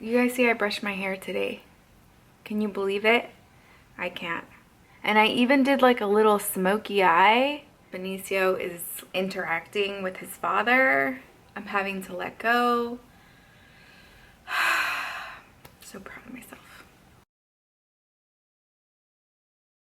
You guys see I brushed my hair today. Can you believe it? I can't. And I even did like a little smoky eye. Benicio is interacting with his father. I'm having to let go. So proud of myself.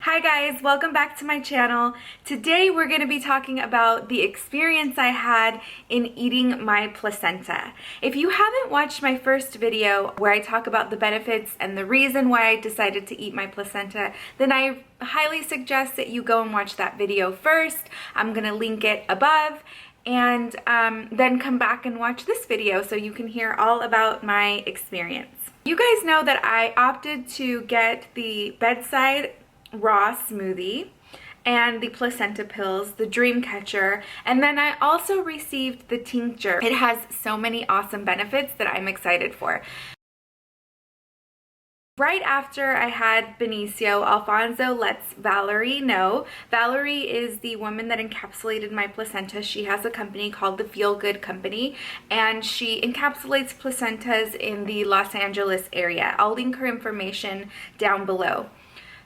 Hi guys, welcome back to my channel. Today we're going to be talking about the experience I had in eating my placenta. If you haven't watched my first video where I talk about the benefits and the reason why I decided to eat my placenta, then I highly suggest that you go and watch that video first. I'm going to link it above, and then come back and watch this video so you can hear all about my experience. You guys know that I opted to get the bedside raw smoothie and the placenta pills, the dream catcher, and then I also received the tincture. It has so many awesome benefits that I'm excited for. Right after I had Benicio, Alfonso lets Valerie know. Valerie is the woman that encapsulated my placenta. She has a company called the Feel Good Company, and she encapsulates placentas in the Los Angeles area. I'll link her information down below.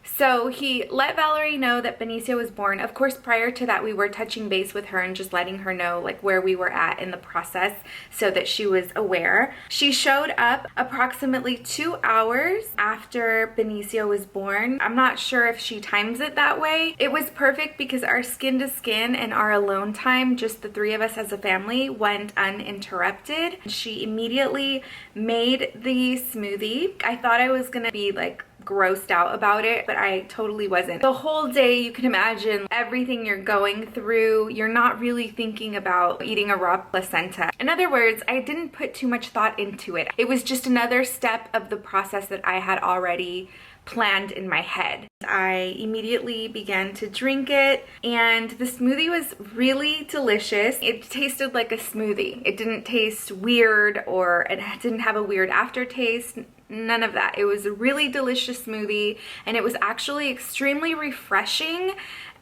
So he let Valerie know that Benicio was born. Of course, prior to that, we were touching base with her and just letting her know like where we were at in the process so that she was aware. She showed up approximately 2 hours after Benicio was born. I'm not sure if she times it that way. It was perfect because our skin to skin and our alone time, just the three of us as a family, went uninterrupted. She immediately made the smoothie. I thought I was gonna be like grossed out about it, but I totally wasn't. The whole day, you can imagine everything you're going through. You're not really thinking about eating a raw placenta. In other words, I didn't put too much thought into it. It was just another step of the process that I had already planned in my head. I immediately began to drink it, and the smoothie was really delicious. It tasted like a smoothie. It didn't taste weird, or it didn't have a weird aftertaste. None of that. It was a really delicious smoothie, and it was actually extremely refreshing.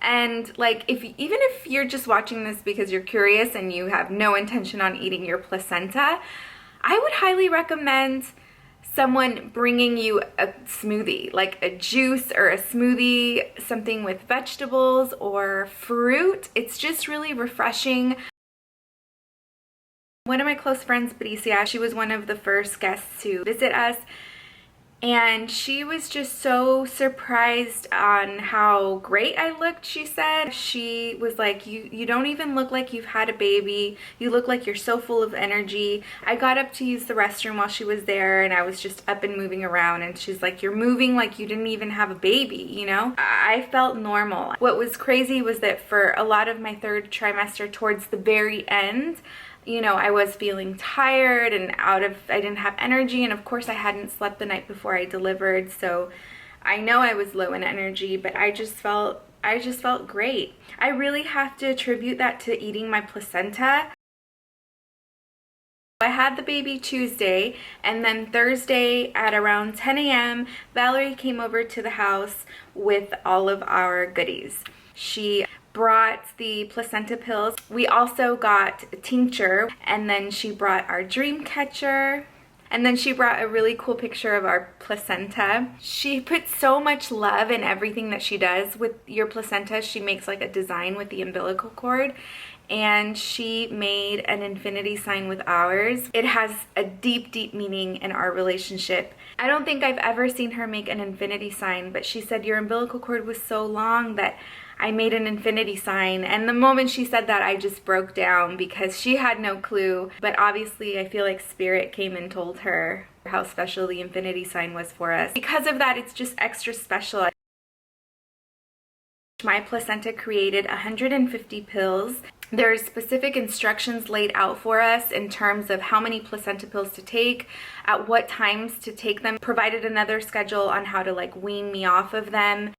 And like, even if you're just watching this because you're curious and you have no intention on eating your placenta, I would highly recommend someone bringing you a smoothie, like a juice or a smoothie, something with vegetables or fruit. It's just really refreshing. One of my close friends, Benicio, she was one of the first guests to visit us, and she was just so surprised on how great I looked, she said. She was like, you don't even look like you've had a baby. You look like you're so full of energy. I got up to use the restroom while she was there, and I was just up and moving around, and she's like, you're moving like you didn't even have a baby, you know? I felt normal. What was crazy was that for a lot of my third trimester, towards the very end, you know, I was feeling tired and I didn't have energy, and of course I hadn't slept the night before I delivered, so I know I was low in energy, but I just felt great. I really have to attribute that to eating my placenta. I had the baby Tuesday, and then Thursday at around 10 a.m. Valerie came over to the house with all of our goodies. She brought the placenta pills. We also got a tincture, and then she brought our dream catcher, and then she brought a really cool picture of our placenta. She puts so much love in everything that she does with your placenta. She makes like a design with the umbilical cord, and she made an infinity sign with ours. It has a deep, deep meaning in our relationship. I don't think I've ever seen her make an infinity sign, but she said your umbilical cord was so long that I made an infinity sign. And the moment she said that, I just broke down because she had no clue. But obviously, I feel like Spirit came and told her how special the infinity sign was for us. Because of that, it's just extra special. My placenta created 150 pills. There's specific instructions laid out for us in terms of how many placenta pills to take, at what times to take them, provided another schedule on how to like wean me off of them.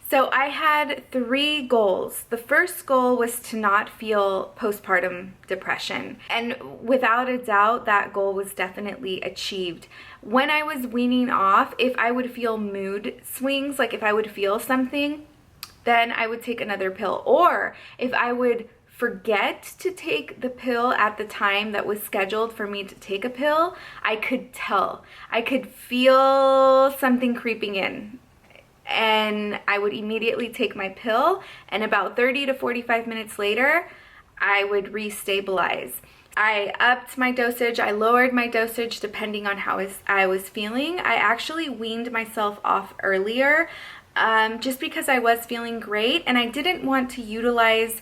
So I had 3 goals. The first goal was to not feel postpartum depression. And without a doubt, that goal was definitely achieved. When I was weaning off, if I would feel mood swings, like if I would feel something, then I would take another pill. Or if I would forget to take the pill at the time that was scheduled for me to take a pill, I could tell. I could feel something creeping in. And I would immediately take my pill, and about 30 to 45 minutes later, I would restabilize. I upped my dosage, I lowered my dosage depending on how I was feeling. I actually weaned myself off earlier just because I was feeling great, and I didn't want to utilize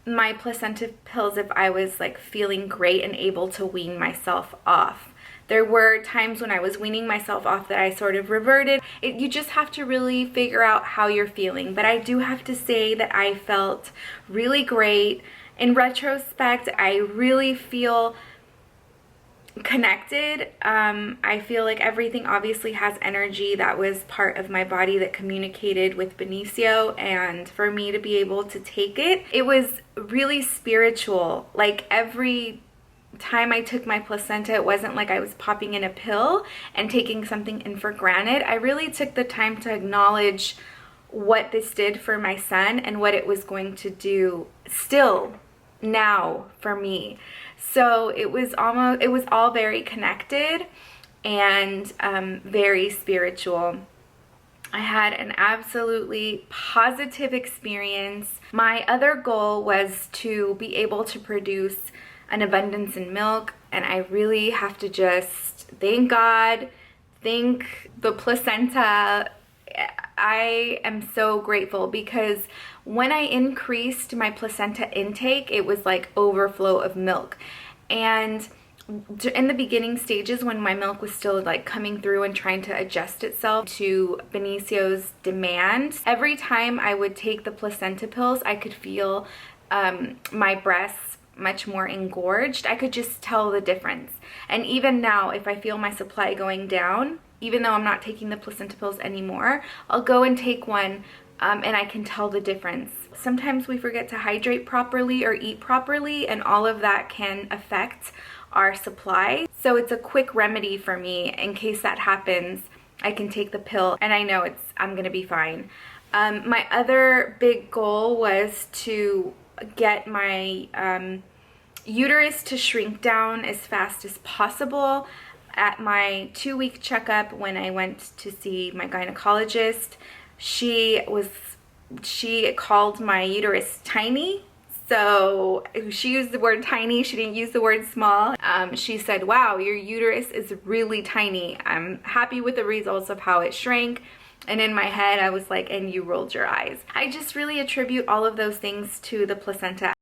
my placenta pills if I was like feeling great and able to wean myself off. There were times when I was weaning myself off that I sort of reverted. You just have to really figure out how you're feeling. But I do have to say that I felt really great. In retrospect, I really feel connected. I feel like everything obviously has energy that was part of my body that communicated with Benicio, and for me to be able to take it, it was really spiritual. Like every time I took my placenta, it wasn't like I was popping in a pill and taking something in for granted. I really took the time to acknowledge what this did for my son and what it was going to do still now for me. So it was all very connected and very spiritual. I had an absolutely positive experience. My other goal was to be able to produce an abundance in milk, and I really have to just thank God, thank the placenta. I am so grateful because when I increased my placenta intake, it was like overflow of milk. And in the beginning stages, when my milk was still like coming through and trying to adjust itself to Benicio's demand, every time I would take the placenta pills, I could feel my breasts much more engorged. I could just tell the difference. And even now, if I feel my supply going down, even though I'm not taking the placenta pills anymore, I'll go and take one and I can tell the difference. Sometimes we forget to hydrate properly or eat properly, and all of that can affect our supply. So it's a quick remedy for me. In case that happens, I can take the pill and I know I'm gonna be fine. My other big goal was to get my uterus to shrink down as fast as possible. At my 2-week checkup, when I went to see my gynecologist, she called my uterus tiny. So she used the word tiny, she didn't use the word small. She said, wow, your uterus is really tiny. I'm happy with the results of how it shrank. And in my head, I was like, and you rolled your eyes. I just really attribute all of those things to the placenta.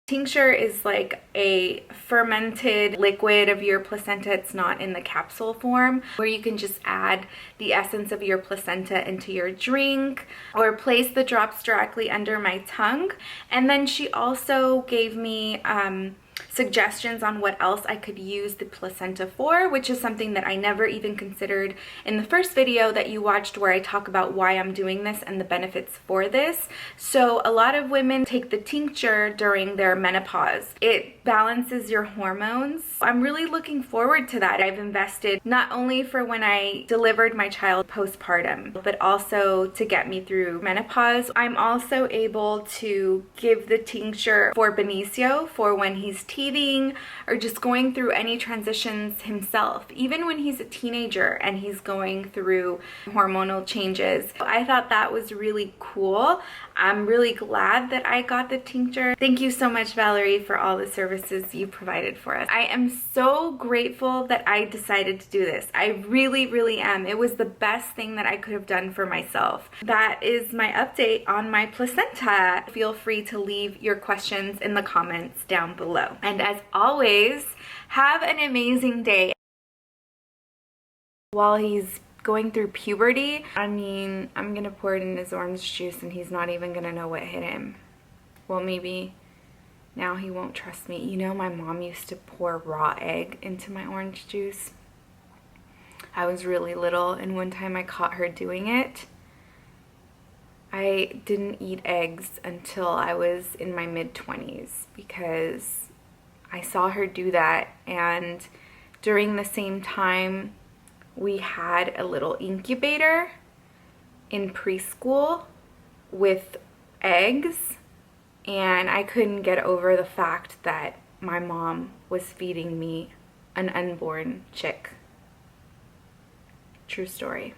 Tincture is like a fermented liquid of your placenta. It's not in the capsule form, where you can just add the essence of your placenta into your drink or place the drops directly under my tongue. And then she also gave me suggestions on what else I could use the placenta for, which is something that I never even considered in the first video that you watched, where I talk about why I'm doing this and the benefits for this. So a lot of women take the tincture during their menopause. It balances your hormones. I'm really looking forward to that. I've invested not only for when I delivered my child postpartum, but also to get me through menopause. I'm also able to give the tincture for Benicio for when he's teething or just going through any transitions himself, even when he's a teenager and he's going through hormonal changes. I thought that was really cool. I'm really glad that I got the tincture. Thank you so much, Valerie, for all the services you provided for us. I am so grateful that I decided to do this. I really, really am. It was the best thing that I could have done for myself. That is my update on my placenta. Feel free to leave your questions in the comments down below. And as always, have an amazing day. While he's going through puberty, I mean, I'm gonna pour it in his orange juice and he's not even gonna know what hit him. Well, maybe now he won't trust me. You know, my mom used to pour raw egg into my orange juice. I was really little, and one time I caught her doing it. I didn't eat eggs until I was in my mid-20s because I saw her do that, and during the same time we had a little incubator in preschool with eggs, and I couldn't get over the fact that my mom was feeding me an unborn chick. True story.